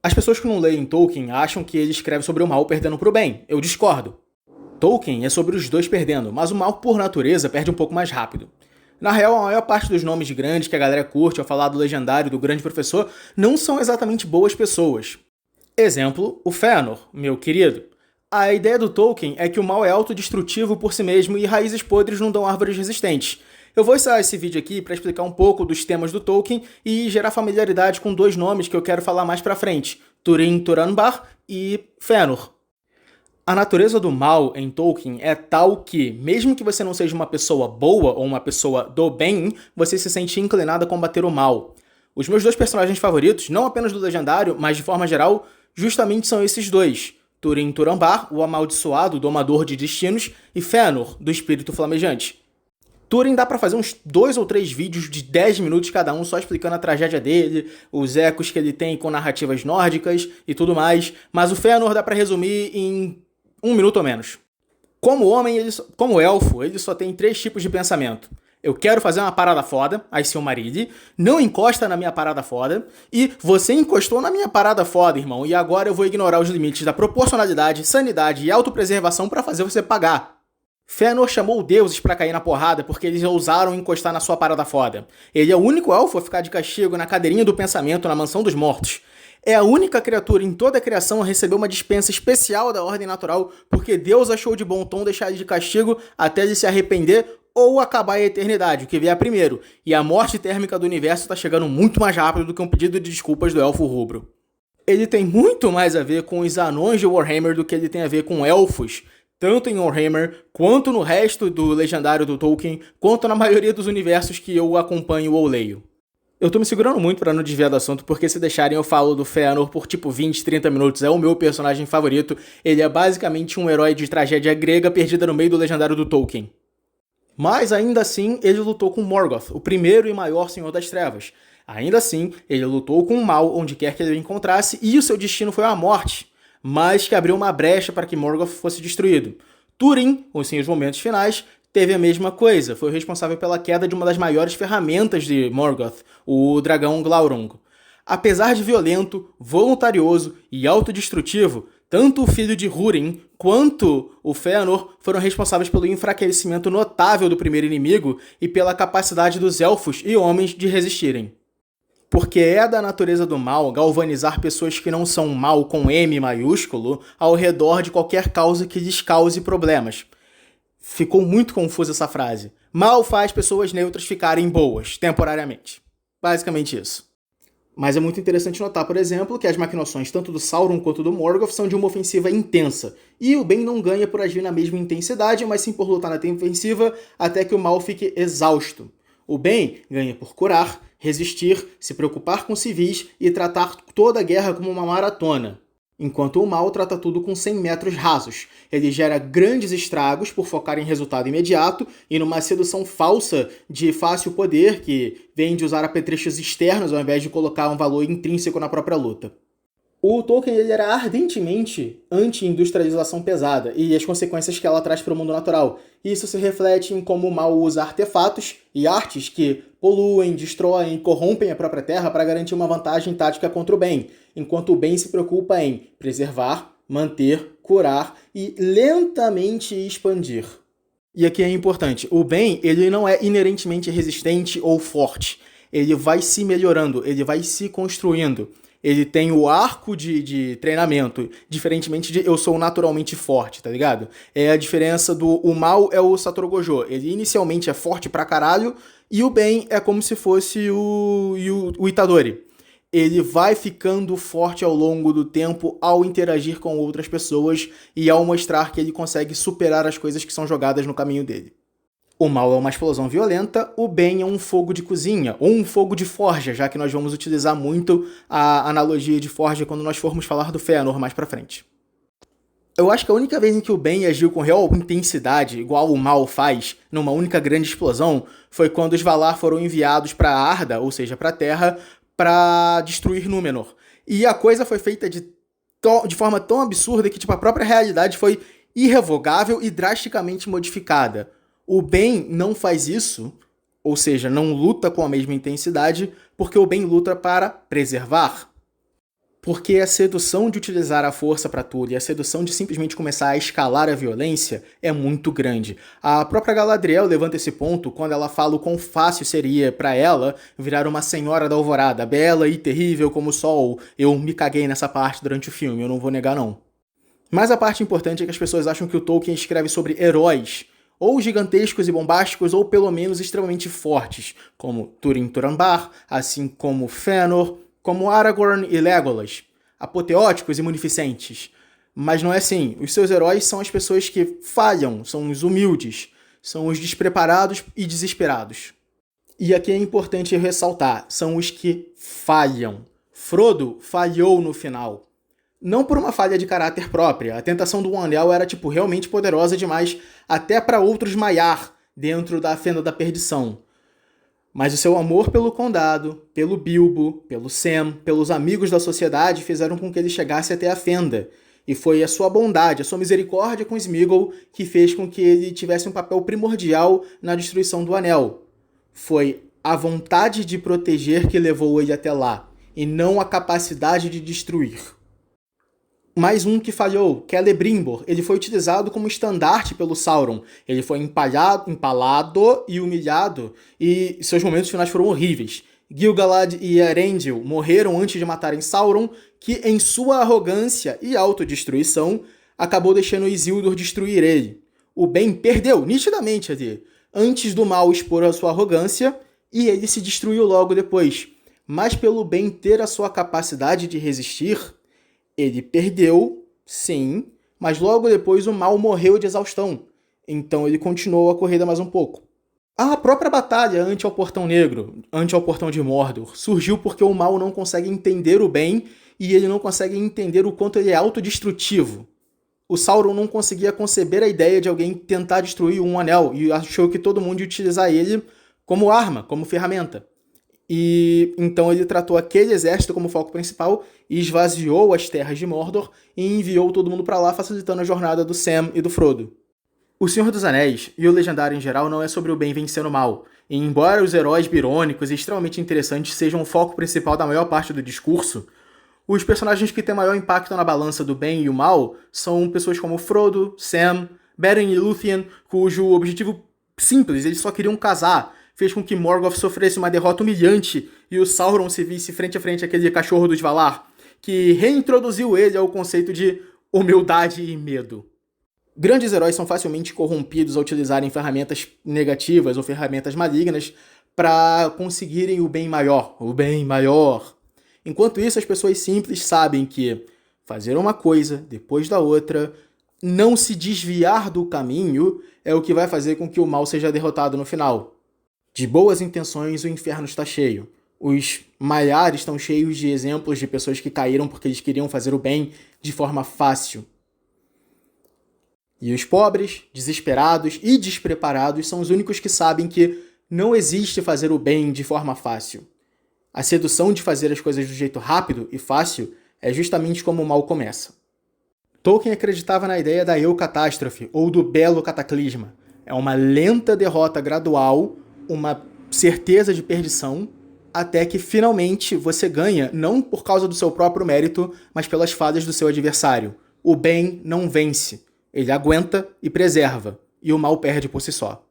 As pessoas que não leem Tolkien acham que ele escreve sobre o mal perdendo pro bem. Eu discordo. Tolkien é sobre os dois perdendo, mas o mal, por natureza, perde um pouco mais rápido. Na real, a maior parte dos nomes grandes que a galera curte ao falar do legendário do grande professor não são exatamente boas pessoas. Exemplo, o Fëanor, meu querido. A ideia do Tolkien é que o mal é autodestrutivo por si mesmo e raízes podres não dão árvores resistentes. Eu vou encerrar esse vídeo aqui para explicar um pouco dos temas do Tolkien e gerar familiaridade com dois nomes que eu quero falar mais pra frente, Turin Turambar e Fëanor. A natureza do mal em Tolkien é tal que, mesmo que você não seja uma pessoa boa ou uma pessoa do bem, você se sente inclinado a combater o mal. Os meus dois personagens favoritos, não apenas do Legendário, mas de forma geral, justamente são esses dois. Turin Turambar, o amaldiçoado, domador de destinos, e Fëanor, do espírito flamejante. Turin dá pra fazer uns 2 ou 3 vídeos de 10 minutos cada um só explicando a tragédia dele, os ecos que ele tem com narrativas nórdicas e tudo mais, mas o Fëanor dá pra resumir em 1 minuto ou menos. Como homem, como elfo, ele só tem 3 tipos de pensamento. Eu quero fazer uma parada foda, aí Silmarillion, não encosta na minha parada foda, e você encostou na minha parada foda, irmão, e agora eu vou ignorar os limites da proporcionalidade, sanidade e autopreservação pra fazer você pagar. Fëanor chamou deuses pra cair na porrada porque eles ousaram encostar na sua parada foda. Ele é o único elfo a ficar de castigo na cadeirinha do pensamento na Mansão dos Mortos. É a única criatura em toda a criação a receber uma dispensa especial da Ordem Natural porque Deus achou de bom tom deixar ele de castigo até ele se arrepender ou acabar a eternidade, o que vier primeiro. E a morte térmica do universo tá chegando muito mais rápido do que um pedido de desculpas do Elfo Rubro. Ele tem muito mais a ver com os anões de Warhammer do que ele tem a ver com elfos, tanto em Warhammer, quanto no resto do legendário do Tolkien, quanto na maioria dos universos que eu acompanho ou leio. Eu tô me segurando muito pra não desviar do assunto, porque se deixarem eu falo do Fëanor por tipo 20, 30 minutos, é o meu personagem favorito, ele é basicamente um herói de tragédia grega perdida no meio do legendário do Tolkien. Mas ainda assim, ele lutou com Morgoth, o primeiro e maior Senhor das Trevas. Ainda assim, ele lutou com o mal onde quer que ele o encontrasse, e o seu destino foi a morte, mas que abriu uma brecha para que Morgoth fosse destruído. Turin, com seus momentos finais, teve a mesma coisa, foi o responsável pela queda de uma das maiores ferramentas de Morgoth, o dragão Glaurung. Apesar de violento, voluntarioso e autodestrutivo, tanto o filho de Húrin quanto o Fëanor foram responsáveis pelo enfraquecimento notável do primeiro inimigo e pela capacidade dos elfos e homens de resistirem. Porque é da natureza do mal galvanizar pessoas que não são mal com M maiúsculo ao redor de qualquer causa que lhes cause problemas. Ficou muito confusa essa frase. Mal faz pessoas neutras ficarem boas, temporariamente. Basicamente isso. Mas é muito interessante notar, por exemplo, que as maquinações tanto do Sauron quanto do Morgoth são de uma ofensiva intensa. E o bem não ganha por agir na mesma intensidade, mas sim por lutar na defensiva até que o mal fique exausto. O bem ganha por curar, resistir, se preocupar com civis e tratar toda a guerra como uma maratona. Enquanto o mal trata tudo com 100 metros rasos. Ele gera grandes estragos por focar em resultado imediato e numa sedução falsa de fácil poder que vem de usar apetrechos externos ao invés de colocar um valor intrínseco na própria luta. O Tolkien ele era ardentemente anti-industrialização pesada e as consequências que ela traz para o mundo natural. Isso se reflete em como o mal usa artefatos e artes que poluem, destroem e corrompem a própria terra para garantir uma vantagem tática contra o bem, enquanto o bem se preocupa em preservar, manter, curar e lentamente expandir. E aqui é importante, o bem ele não é inerentemente resistente ou forte. Ele vai se melhorando, ele vai se construindo. Ele tem o arco de treinamento, diferentemente de eu sou naturalmente forte, tá ligado? É a diferença do o mal é o Satoru Gojo. Ele inicialmente é forte pra caralho, e o bem é como se fosse o Itadori. Ele vai ficando forte ao longo do tempo ao interagir com outras pessoas e ao mostrar que ele consegue superar as coisas que são jogadas no caminho dele. O mal é uma explosão violenta, o bem é um fogo de cozinha, ou um fogo de forja, já que nós vamos utilizar muito a analogia de forja quando nós formos falar do Fëanor mais pra frente. Eu acho que a única vez em que o bem agiu com real intensidade, igual o mal faz, numa única grande explosão, foi quando os Valar foram enviados pra Arda, ou seja, pra Terra, pra destruir Númenor. E a coisa foi feita de forma tão absurda que a própria realidade foi irrevogável e drasticamente modificada. O bem não faz isso, ou seja, não luta com a mesma intensidade, porque o bem luta para preservar. Porque a sedução de utilizar a força para tudo e a sedução de simplesmente começar a escalar a violência é muito grande. A própria Galadriel levanta esse ponto quando ela fala o quão fácil seria para ela virar uma senhora da alvorada, bela e terrível como o sol. Eu me caguei nessa parte durante o filme, eu não vou negar não. Mas a parte importante é que as pessoas acham que o Tolkien escreve sobre heróis, ou gigantescos e bombásticos, ou pelo menos extremamente fortes, como Túrin Turambar, assim como Fëanor, como Aragorn e Legolas, apoteóticos e munificentes. Mas não é assim. Os seus heróis são as pessoas que falham, são os humildes, são os despreparados e desesperados. E aqui é importante ressaltar, são os que falham. Frodo falhou no final. Não por uma falha de caráter própria. A tentação do Anel era, realmente poderosa demais até para outros Maiar dentro da Fenda da Perdição. Mas o seu amor pelo Condado, pelo Bilbo, pelo Sam, pelos amigos da sociedade fizeram com que ele chegasse até a Fenda. E foi a sua bondade, a sua misericórdia com Sméagol que fez com que ele tivesse um papel primordial na destruição do Anel. Foi a vontade de proteger que levou ele até lá, e não a capacidade de destruir. Mais um que falhou, Celebrimbor. Ele foi utilizado como estandarte pelo Sauron. Ele foi empalado e humilhado, e seus momentos finais foram horríveis. Gil-galad e Elendil morreram antes de matarem Sauron, que em sua arrogância e autodestruição acabou deixando Isildur destruir ele. O bem perdeu, nitidamente ali, antes do mal expor a sua arrogância, e ele se destruiu logo depois. Mas pelo bem ter a sua capacidade de resistir, ele perdeu, sim, mas logo depois o mal morreu de exaustão. Então ele continuou a corrida mais um pouco. A própria batalha ante ao Portão Negro, ante ao Portão de Mordor, surgiu porque o mal não consegue entender o bem e ele não consegue entender o quanto ele é autodestrutivo. O Sauron não conseguia conceber a ideia de alguém tentar destruir um anel e achou que todo mundo ia utilizar ele como arma, como ferramenta. E então ele tratou aquele exército como foco principal e esvaziou as terras de Mordor e enviou todo mundo para lá, facilitando a jornada do Sam e do Frodo. O Senhor dos Anéis, e o Legendário em geral, não é sobre o bem vencendo o mal. E embora os heróis birônicos e extremamente interessantes sejam o foco principal da maior parte do discurso, os personagens que têm maior impacto na balança do bem e o mal são pessoas como Frodo, Sam, Beren e Lúthien, cujo objetivo simples, eles só queriam casar, fez com que Morgoth sofresse uma derrota humilhante e o Sauron se visse frente a frente àquele cachorro dos Valar, que reintroduziu ele ao conceito de humildade e medo. Grandes heróis são facilmente corrompidos ao utilizarem ferramentas negativas ou ferramentas malignas para conseguirem o bem maior. O bem maior. Enquanto isso, as pessoas simples sabem que fazer uma coisa depois da outra, não se desviar do caminho, é o que vai fazer com que o mal seja derrotado no final. De boas intenções, o inferno está cheio. Os Maiar estão cheios de exemplos de pessoas que caíram porque eles queriam fazer o bem de forma fácil. E os pobres, desesperados e despreparados são os únicos que sabem que não existe fazer o bem de forma fácil. A sedução de fazer as coisas do jeito rápido e fácil é justamente como o mal começa. Tolkien acreditava na ideia da eucatástrofe, ou do belo cataclisma. É uma lenta derrota gradual, uma certeza de perdição, até que finalmente você ganha, não por causa do seu próprio mérito, mas pelas falhas do seu adversário. O bem não vence, ele aguenta e preserva, e o mal perde por si só.